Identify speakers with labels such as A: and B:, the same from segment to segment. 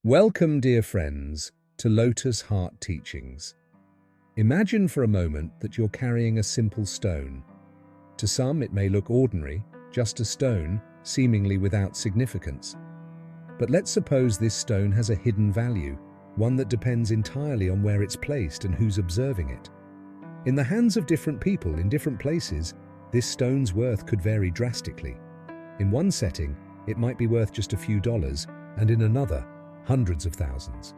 A: Welcome, dear friends, to Lotus Heart Teachings. Imagine for a moment that you're carrying a simple stone. To some, it may look ordinary, just a stone, seemingly without significance. But let's suppose this stone has a hidden value, one that depends entirely on where it's placed and who's observing it. In the hands of different people in different places, this stone's worth could vary drastically. In one setting, it might be worth just a few dollars, and in another, hundreds of thousands.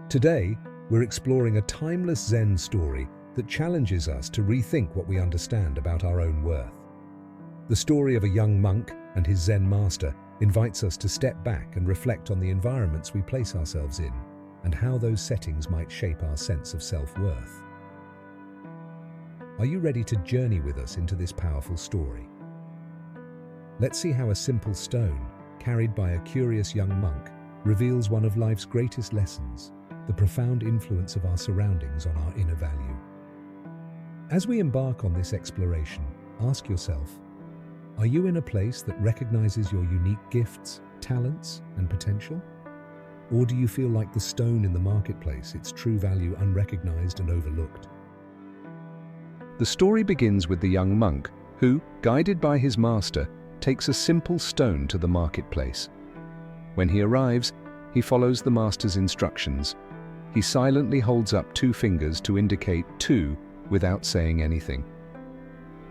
A: Today, we're exploring a timeless Zen story that challenges us to rethink what we understand about our own worth. The story of a young monk and his Zen Master invites us to step back and reflect on the environments we place ourselves in and how those settings might shape our sense of self-worth. Are you ready to journey with us into this powerful story? Let's see how a simple stone, carried by a curious young monk, reveals one of life's greatest lessons, the profound influence of our surroundings on our inner value. As we embark on this exploration, ask yourself, are you in a place that recognizes your unique gifts, talents, and potential? Or do you feel like the stone in the marketplace, its true value unrecognized and overlooked? The story begins with the young monk who, guided by his master, takes a simple stone to the marketplace. When he arrives, he follows the master's instructions. He silently holds up two fingers to indicate two without saying anything.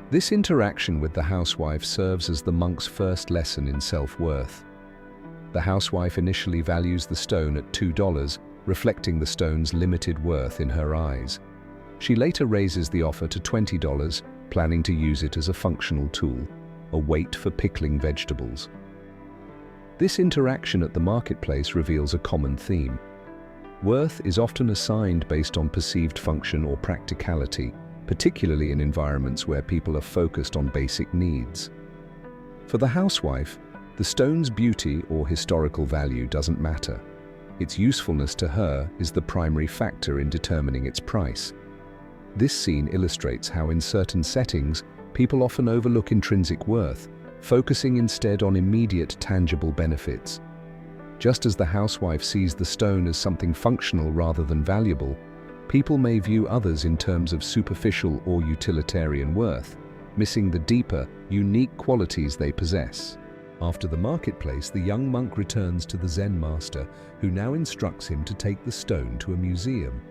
A: This interaction with the housewife serves as the monk's first lesson in self-worth. The housewife initially values the stone at $2, reflecting the stone's limited worth in her eyes. She later raises the offer to $20, planning to use it as a functional tool, a weight for pickling vegetables. This interaction at the marketplace reveals a common theme. Worth is often assigned based on perceived function or practicality, particularly in environments where people are focused on basic needs. For the housewife, the stone's beauty or historical value doesn't matter. Its usefulness to her is the primary factor in determining its price. This scene illustrates how in certain settings, people often overlook intrinsic worth, focusing instead on immediate tangible benefits. Just as the housewife sees the stone as something functional rather than valuable, people may view others in terms of superficial or utilitarian worth, missing the deeper, unique qualities they possess. After the marketplace, the young monk returns to the Zen Master, who now instructs him to take the stone to a museum.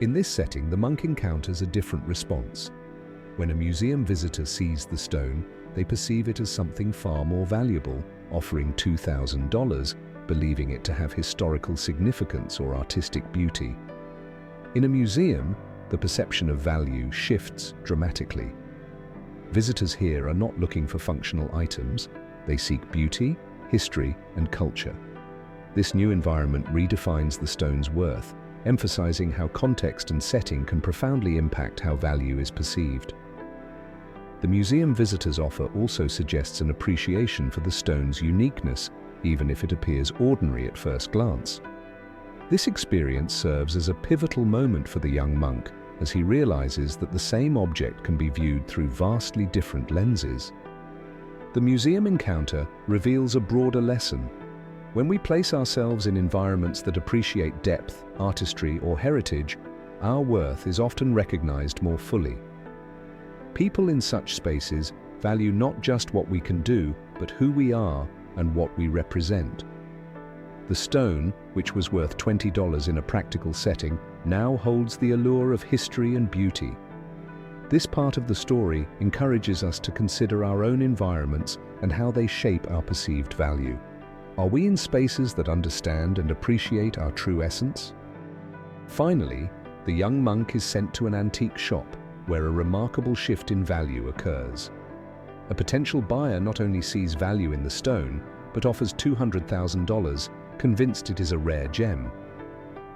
A: In this setting, the monk encounters a different response. When a museum visitor sees the stone, they perceive it as something far more valuable, offering $2,000, believing it to have historical significance or artistic beauty. In a museum, the perception of value shifts dramatically. Visitors here are not looking for functional items, they seek beauty, history, and culture. This new environment redefines the stone's worth, emphasizing how context and setting can profoundly impact how value is perceived. The museum visitor's offer also suggests an appreciation for the stone's uniqueness, even if it appears ordinary at first glance. This experience serves as a pivotal moment for the young monk, as he realizes that the same object can be viewed through vastly different lenses. The museum encounter reveals a broader lesson. When we place ourselves in environments that appreciate depth, artistry, or heritage, our worth is often recognized more fully. People in such spaces value not just what we can do, but who we are and what we represent. The stone, which was worth $20 in a practical setting, now holds the allure of history and beauty. This part of the story encourages us to consider our own environments and how they shape our perceived value. Are we in spaces that understand and appreciate our true essence? Finally, the young monk is sent to an antique shop, where a remarkable shift in value occurs. A potential buyer not only sees value in the stone, but offers $200,000, convinced it is a rare gem.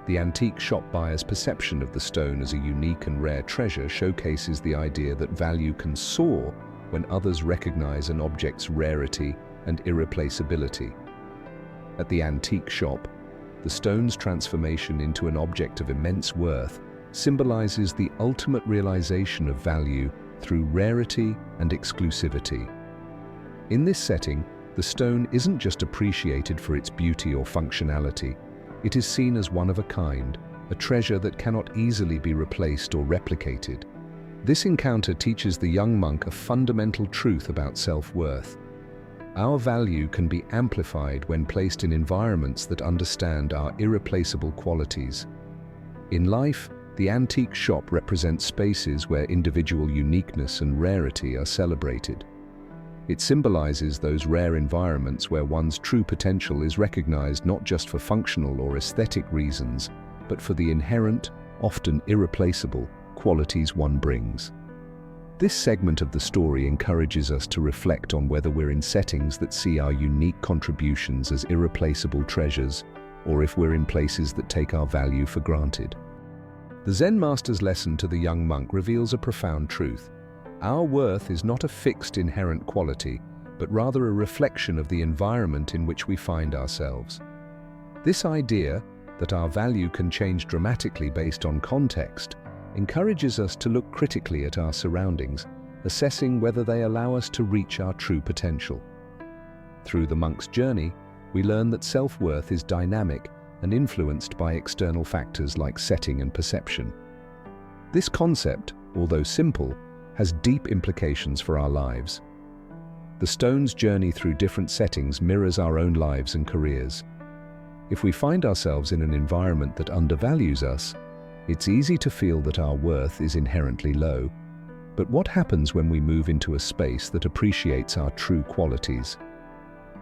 A: The antique shop buyer's perception of the stone as a unique and rare treasure showcases the idea that value can soar when others recognize an object's rarity and irreplaceability. At the antique shop, the stone's transformation into an object of immense worth symbolizes the ultimate realization of value through rarity and exclusivity. In this setting, the stone isn't just appreciated for its beauty or functionality, It is seen as one of a kind, a treasure that cannot easily be replaced or replicated. This encounter teaches the young monk a fundamental truth about self-worth. Our value can be amplified when placed in environments that understand our irreplaceable qualities. In life, the antique shop represents spaces where individual uniqueness and rarity are celebrated. It symbolizes those rare environments where one's true potential is recognized not just for functional or aesthetic reasons, but for the inherent, often irreplaceable, qualities one brings. This segment of the story encourages us to reflect on whether we're in settings that see our unique contributions as irreplaceable treasures, or if we're in places that take our value for granted. The Zen Master's lesson to the young monk reveals a profound truth. Our worth is not a fixed inherent quality, but rather a reflection of the environment in which we find ourselves. This idea, that our value can change dramatically based on context, encourages us to look critically at our surroundings, assessing whether they allow us to reach our true potential. Through the monk's journey, we learn that self-worth is dynamic and influenced by external factors like setting and perception. This concept, although simple, has deep implications for our lives. The stone's journey through different settings mirrors our own lives and careers. If we find ourselves in an environment that undervalues us, it's easy to feel that our worth is inherently low. But what happens when we move into a space that appreciates our true qualities?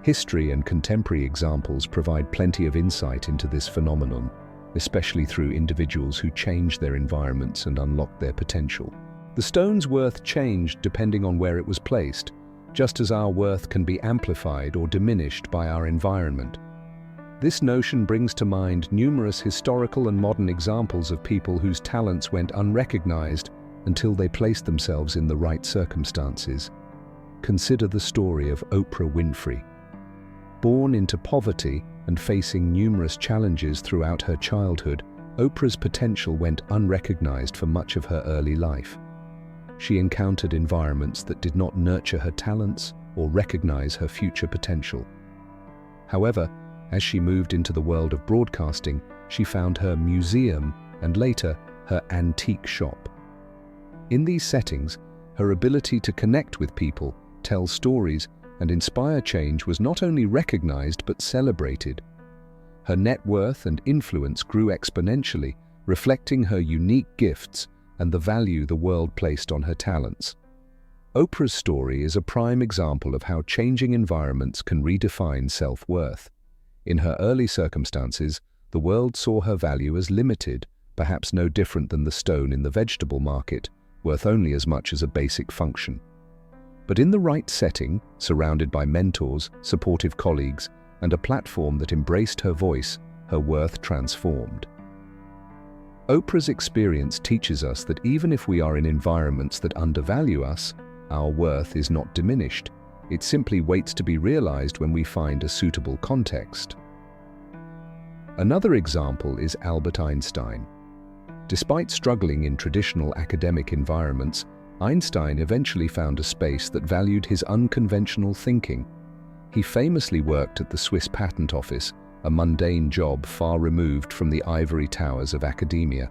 A: History and contemporary examples provide plenty of insight into this phenomenon, especially through individuals who changed their environments and unlocked their potential. The stone's worth changed depending on where it was placed, just as our worth can be amplified or diminished by our environment. This notion brings to mind numerous historical and modern examples of people whose talents went unrecognized until they placed themselves in the right circumstances. Consider the story of Oprah Winfrey. Born into poverty and facing numerous challenges throughout her childhood, Oprah's potential went unrecognized for much of her early life. She encountered environments that did not nurture her talents or recognize her future potential. However, as she moved into the world of broadcasting, she found her museum and later her antique shop. In these settings, her ability to connect with people, tell stories, and inspire change was not only recognized but celebrated. Her net worth and influence grew exponentially, reflecting her unique gifts and the value the world placed on her talents. Oprah's story is a prime example of how changing environments can redefine self-worth. In her early circumstances, the world saw her value as limited, perhaps no different than the stone in the vegetable market, worth only as much as a basic function. But in the right setting, surrounded by mentors, supportive colleagues, and a platform that embraced her voice, her worth transformed. Oprah's experience teaches us that even if we are in environments that undervalue us, our worth is not diminished. It simply waits to be realized when we find a suitable context. Another example is Albert Einstein. Despite struggling in traditional academic environments, Einstein eventually found a space that valued his unconventional thinking. He famously worked at the Swiss Patent Office, a mundane job far removed from the ivory towers of academia.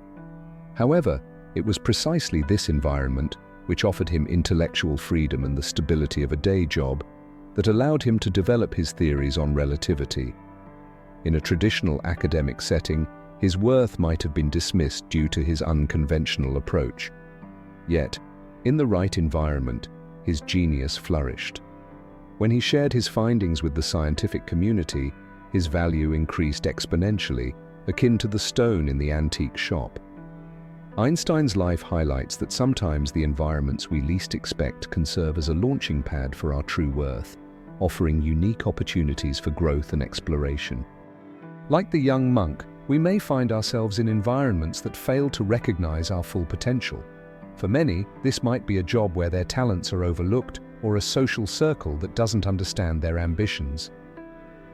A: However, it was precisely this environment, which offered him intellectual freedom and the stability of a day job, that allowed him to develop his theories on relativity. In a traditional academic setting, his worth might have been dismissed due to his unconventional approach. Yet, in the right environment, his genius flourished. When he shared his findings with the scientific community, his value increased exponentially, akin to the stone in the antique shop. Einstein's life highlights that sometimes the environments we least expect can serve as a launching pad for our true worth, offering unique opportunities for growth and exploration. Like the young monk, we may find ourselves in environments that fail to recognize our full potential. For many, this might be a job where their talents are overlooked or a social circle that doesn't understand their ambitions.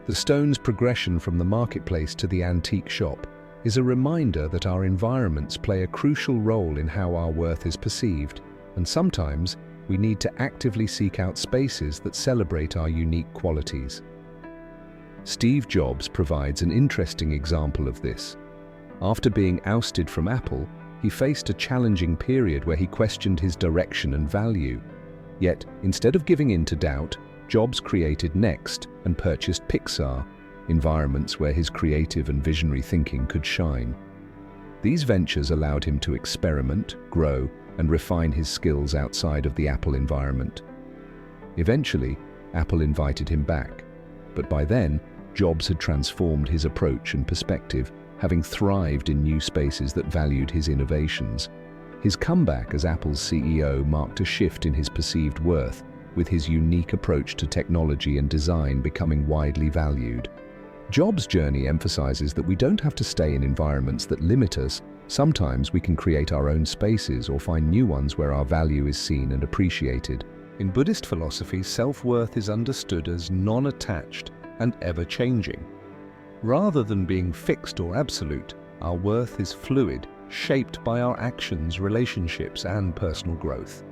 A: The stone's progression from the marketplace to the antique shop is a reminder that our environments play a crucial role in how our worth is perceived, and sometimes we need to actively seek out spaces that celebrate our unique qualities. Steve Jobs provides an interesting example of this. After being ousted from Apple, he faced a challenging period where he questioned his direction and value. Yet, instead of giving in to doubt, Jobs created Next and purchased Pixar, environments where his creative and visionary thinking could shine. These ventures allowed him to experiment, grow, and refine his skills outside of the Apple environment. Eventually, Apple invited him back, but by then, Jobs had transformed his approach and perspective, having thrived in new spaces that valued his innovations. His comeback as Apple's CEO marked a shift in his perceived worth, with his unique approach to technology and design becoming widely valued. Jobs' journey emphasizes that we don't have to stay in environments that limit us. Sometimes we can create our own spaces or find new ones where our value is seen and appreciated. In Buddhist philosophy, self-worth is understood as non-attached and ever-changing. Rather than being fixed or absolute, our worth is fluid, shaped by our actions, relationships, and personal growth.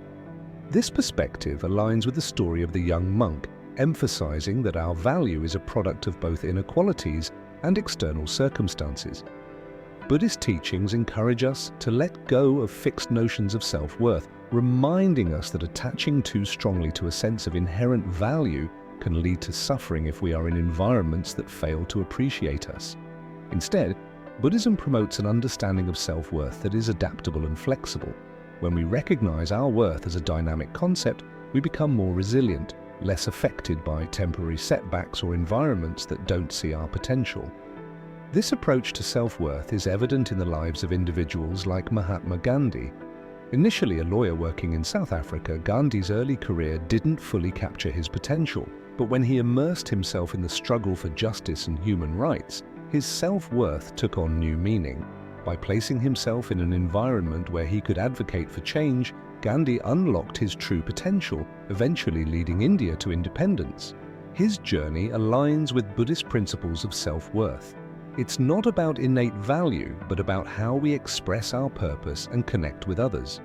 A: This perspective aligns with the story of the young monk, emphasizing that our value is a product of both inner qualities and external circumstances. Buddhist teachings encourage us to let go of fixed notions of self-worth, reminding us that attaching too strongly to a sense of inherent value can lead to suffering if we are in environments that fail to appreciate us. Instead, Buddhism promotes an understanding of self-worth that is adaptable and flexible. When we recognize our worth as a dynamic concept, we become more resilient, less affected by temporary setbacks or environments that don't see our potential. This approach to self-worth is evident in the lives of individuals like Mahatma Gandhi. Initially a lawyer working in South Africa, Gandhi's early career didn't fully capture his potential, but when he immersed himself in the struggle for justice and human rights, his self-worth took on new meaning. By placing himself in an environment where he could advocate for change, Gandhi unlocked his true potential, eventually leading India to independence. His journey aligns with Buddhist principles of self-worth. It's not about innate value, but about how we express our purpose and connect with others.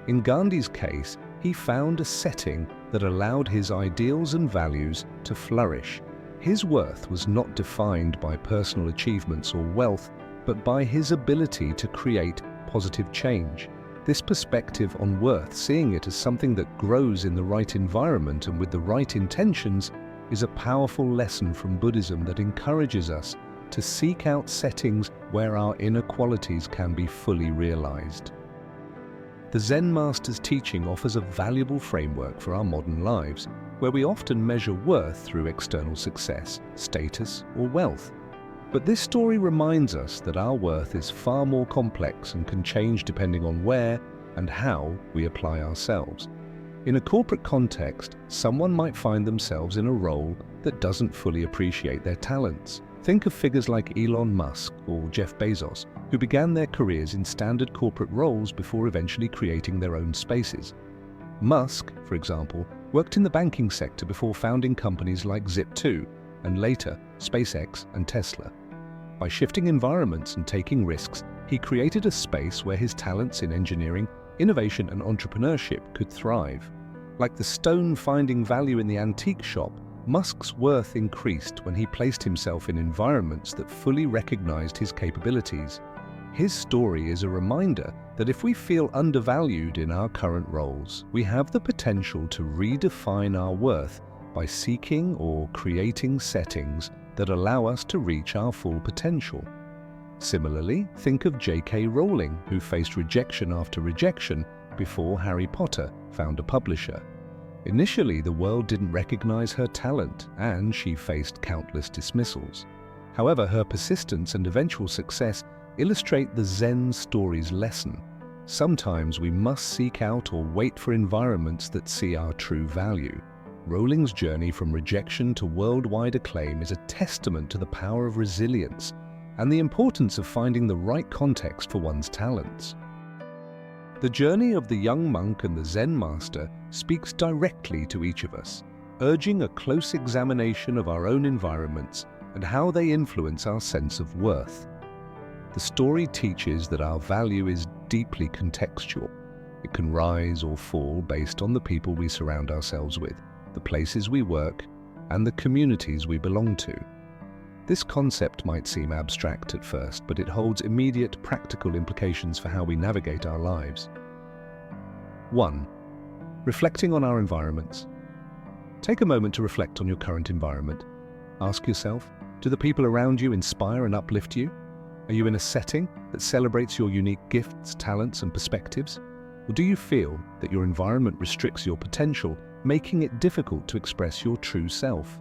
A: In Gandhi's case, he found a setting that allowed his ideals and values to flourish. His worth was not defined by personal achievements or wealth, but by his ability to create positive change. This perspective on worth, seeing it as something that grows in the right environment and with the right intentions, is a powerful lesson from Buddhism that encourages us to seek out settings where our inner qualities can be fully realized. The Zen Master's teaching offers a valuable framework for our modern lives, where we often measure worth through external success, status, or wealth. But this story reminds us that our worth is far more complex and can change depending on where and how we apply ourselves. In a corporate context, someone might find themselves in a role that doesn't fully appreciate their talents. Think of figures like Elon Musk or Jeff Bezos, who began their careers in standard corporate roles before eventually creating their own spaces. Musk, for example, worked in the banking sector before founding companies like Zip2 and later SpaceX and Tesla. By shifting environments and taking risks, he created a space where his talents in engineering, innovation, and entrepreneurship could thrive. Like the stone finding value in the antique shop, Musk's worth increased when he placed himself in environments that fully recognized his capabilities. His story is a reminder that if we feel undervalued in our current roles, we have the potential to redefine our worth by seeking or creating settings that allow us to reach our full potential. Similarly, think of J.K. Rowling, who faced rejection after rejection before Harry Potter found a publisher. Initially, the world didn't recognize her talent, and she faced countless dismissals. However, her persistence and eventual success illustrate the Zen story's lesson. Sometimes we must seek out or wait for environments that see our true value. Rowling's journey from rejection to worldwide acclaim is a testament to the power of resilience and the importance of finding the right context for one's talents. The journey of the young monk and the Zen Master speaks directly to each of us, urging a close examination of our own environments and how they influence our sense of worth. The story teaches that our value is deeply contextual. It can rise or fall based on the people we surround ourselves with, the places we work, and the communities we belong to. This concept might seem abstract at first, but it holds immediate practical implications for how we navigate our lives. 1. Reflecting on our environments. Take a moment to reflect on your current environment. Ask yourself, do the people around you inspire and uplift you? Are you in a setting that celebrates your unique gifts, talents, and perspectives? Or do you feel that your environment restricts your potential, making it difficult to express your true self?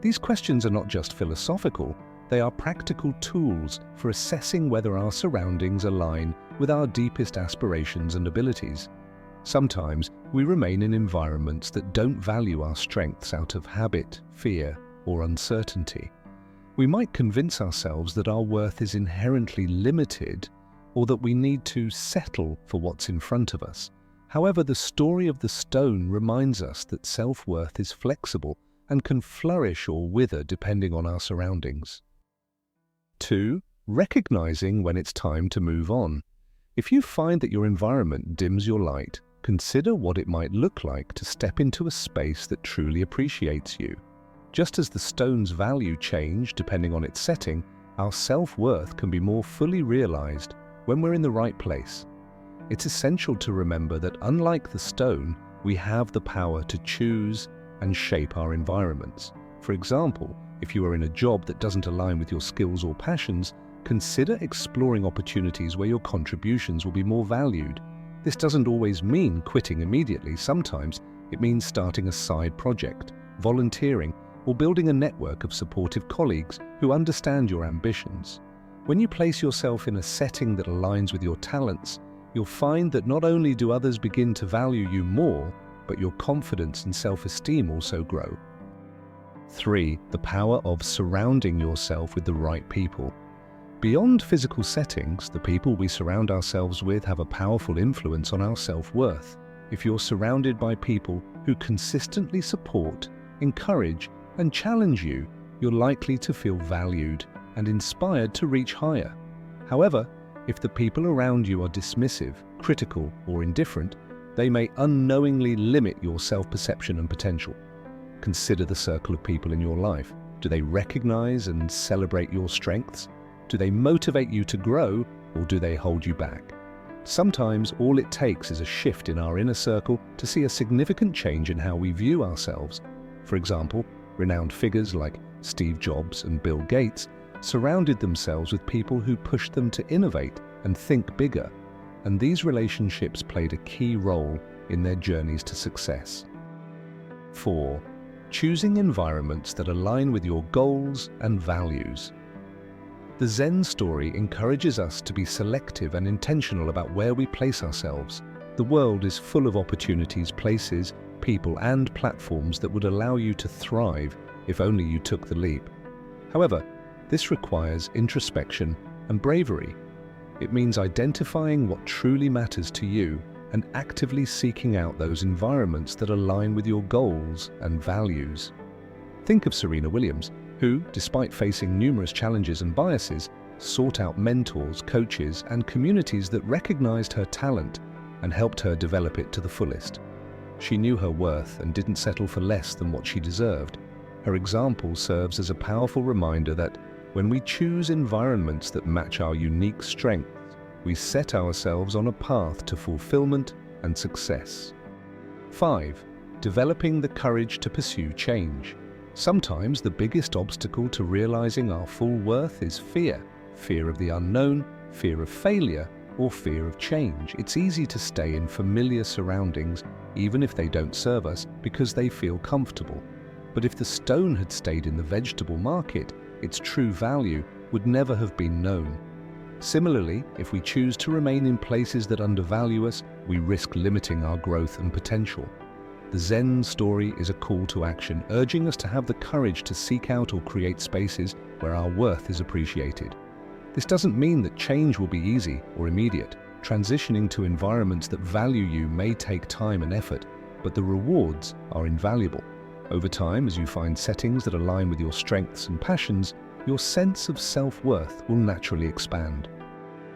A: These questions are not just philosophical, they are practical tools for assessing whether our surroundings align with our deepest aspirations and abilities. Sometimes we remain in environments that don't value our strengths out of habit, fear, or uncertainty. We might convince ourselves that our worth is inherently limited or that we need to settle for what's in front of us. However, the story of the stone reminds us that self-worth is flexible and can flourish or wither depending on our surroundings. 2. Recognizing when it's time to move on. If you find that your environment dims your light, consider what it might look like to step into a space that truly appreciates you. Just as the stone's value change depending on its setting, our self-worth can be more fully realized when we're in the right place. It's essential to remember that unlike the stone, we have the power to choose and shape our environments. For example, if you are in a job that doesn't align with your skills or passions, consider exploring opportunities where your contributions will be more valued. This doesn't always mean quitting immediately. Sometimes it means starting a side project, volunteering, or building a network of supportive colleagues who understand your ambitions. When you place yourself in a setting that aligns with your talents, you'll find that not only do others begin to value you more, but your confidence and self-esteem also grow. 3. The power of surrounding yourself with the right people. Beyond physical settings, the people we surround ourselves with have a powerful influence on our self-worth. If you're surrounded by people who consistently support, encourage, and challenge you, you're likely to feel valued and inspired to reach higher. However, if the people around you are dismissive, critical, or indifferent, they may unknowingly limit your self-perception and potential. Consider the circle of people in your life. Do they recognize and celebrate your strengths? Do they motivate you to grow, or do they hold you back? Sometimes all it takes is a shift in our inner circle to see a significant change in how we view ourselves. For example, renowned figures like Steve Jobs and Bill Gates surrounded themselves with people who pushed them to innovate and think bigger, and these relationships played a key role in their journeys to success. 4. Choosing environments that align with your goals and values. The Zen story encourages us to be selective and intentional about where we place ourselves. The world is full of opportunities, places, people, and platforms that would allow you to thrive if only you took the leap. However, this requires introspection and bravery. It means identifying what truly matters to you and actively seeking out those environments that align with your goals and values. Think of Serena Williams, who, despite facing numerous challenges and biases, sought out mentors, coaches, and communities that recognized her talent and helped her develop it to the fullest. She knew her worth and didn't settle for less than what she deserved. Her example serves as a powerful reminder that when we choose environments that match our unique strengths, we set ourselves on a path to fulfillment and success. 5. Developing the courage to pursue change. Sometimes the biggest obstacle to realizing our full worth is fear. Fear of the unknown, fear of failure, or fear of change. It's easy to stay in familiar surroundings, even if they don't serve us, because they feel comfortable. But if the stone had stayed in the vegetable market, its true value would never have been known. Similarly, if we choose to remain in places that undervalue us, we risk limiting our growth and potential. The Zen story is a call to action, urging us to have the courage to seek out or create spaces where our worth is appreciated. This doesn't mean that change will be easy or immediate. Transitioning to environments that value you may take time and effort, but the rewards are invaluable. Over time, as you find settings that align with your strengths and passions, your sense of self-worth will naturally expand.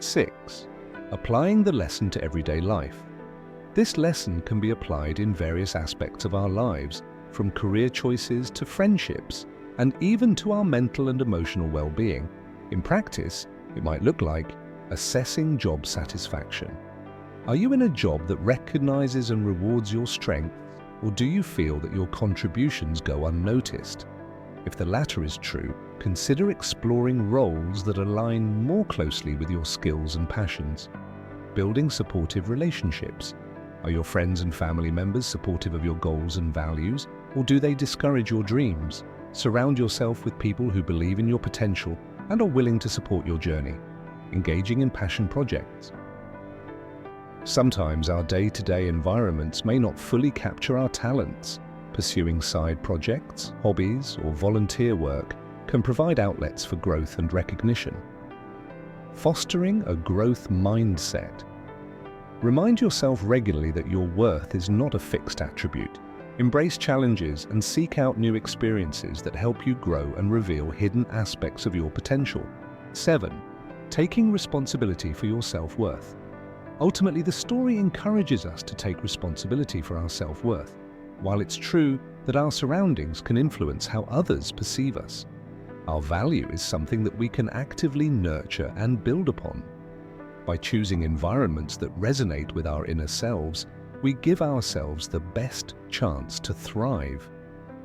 A: 6. Applying the lesson to everyday life. This lesson can be applied in various aspects of our lives, from career choices to friendships, and even to our mental and emotional well-being. In practice, it might look like assessing job satisfaction. Are you in a job that recognizes and rewards your strengths, or do you feel that your contributions go unnoticed? If the latter is true, consider exploring roles that align more closely with your skills and passions. Building supportive relationships. Are your friends and family members supportive of your goals and values, or do they discourage your dreams? Surround yourself with people who believe in your potential and are willing to support your journey. Engaging in passion projects. Sometimes our day-to-day environments may not fully capture our talents. Pursuing side projects, hobbies, or volunteer work can provide outlets for growth and recognition. Fostering a growth mindset. Remind yourself regularly that your worth is not a fixed attribute. Embrace challenges and seek out new experiences that help you grow and reveal hidden aspects of your potential. 7. Taking responsibility for your self-worth. Ultimately, the story encourages us to take responsibility for our self-worth, while it's true that our surroundings can influence how others perceive us. Our value is something that we can actively nurture and build upon. By choosing environments that resonate with our inner selves, we give ourselves the best chance to thrive.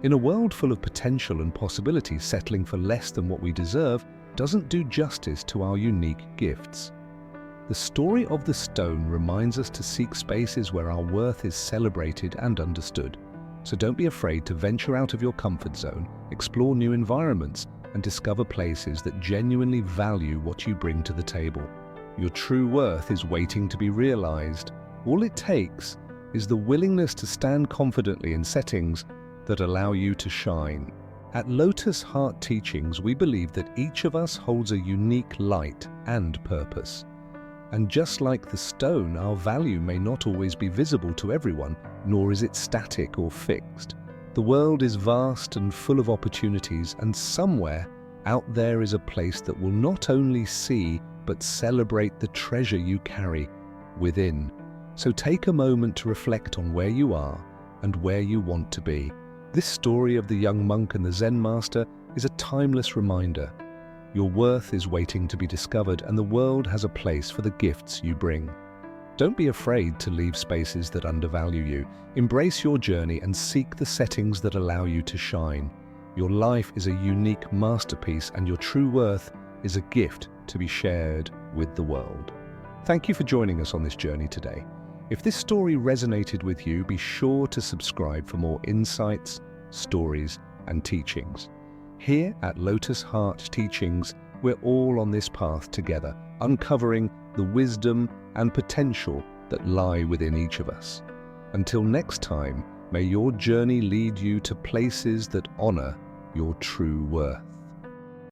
A: In a world full of potential and possibility, settling for less than what we deserve doesn't do justice to our unique gifts. The story of the stone reminds us to seek spaces where our worth is celebrated and understood. So don't be afraid to venture out of your comfort zone, explore new environments, and discover places that genuinely value what you bring to the table. Your true worth is waiting to be realized. All it takes is the willingness to stand confidently in settings that allow you to shine. At Lotus Heart Teachings, we believe that each of us holds a unique light and purpose. And just like the stone, our value may not always be visible to everyone, nor is it static or fixed. The world is vast and full of opportunities, and somewhere out there is a place that will not only see, but celebrate the treasure you carry within. So take a moment to reflect on where you are and where you want to be. This story of the young monk and the Zen Master is a timeless reminder. Your worth is waiting to be discovered, and the world has a place for the gifts you bring. Don't be afraid to leave spaces that undervalue you. Embrace your journey and seek the settings that allow you to shine. Your life is a unique masterpiece, and your true worth is a gift to be shared with the world. Thank you for joining us on this journey today. If this story resonated with you, be sure to subscribe for more insights, stories, and teachings. Here at Lotus Heart Teachings, we're all on this path together, uncovering the wisdom and potential that lie within each of us. Until next time, may your journey lead you to places that honor your true worth.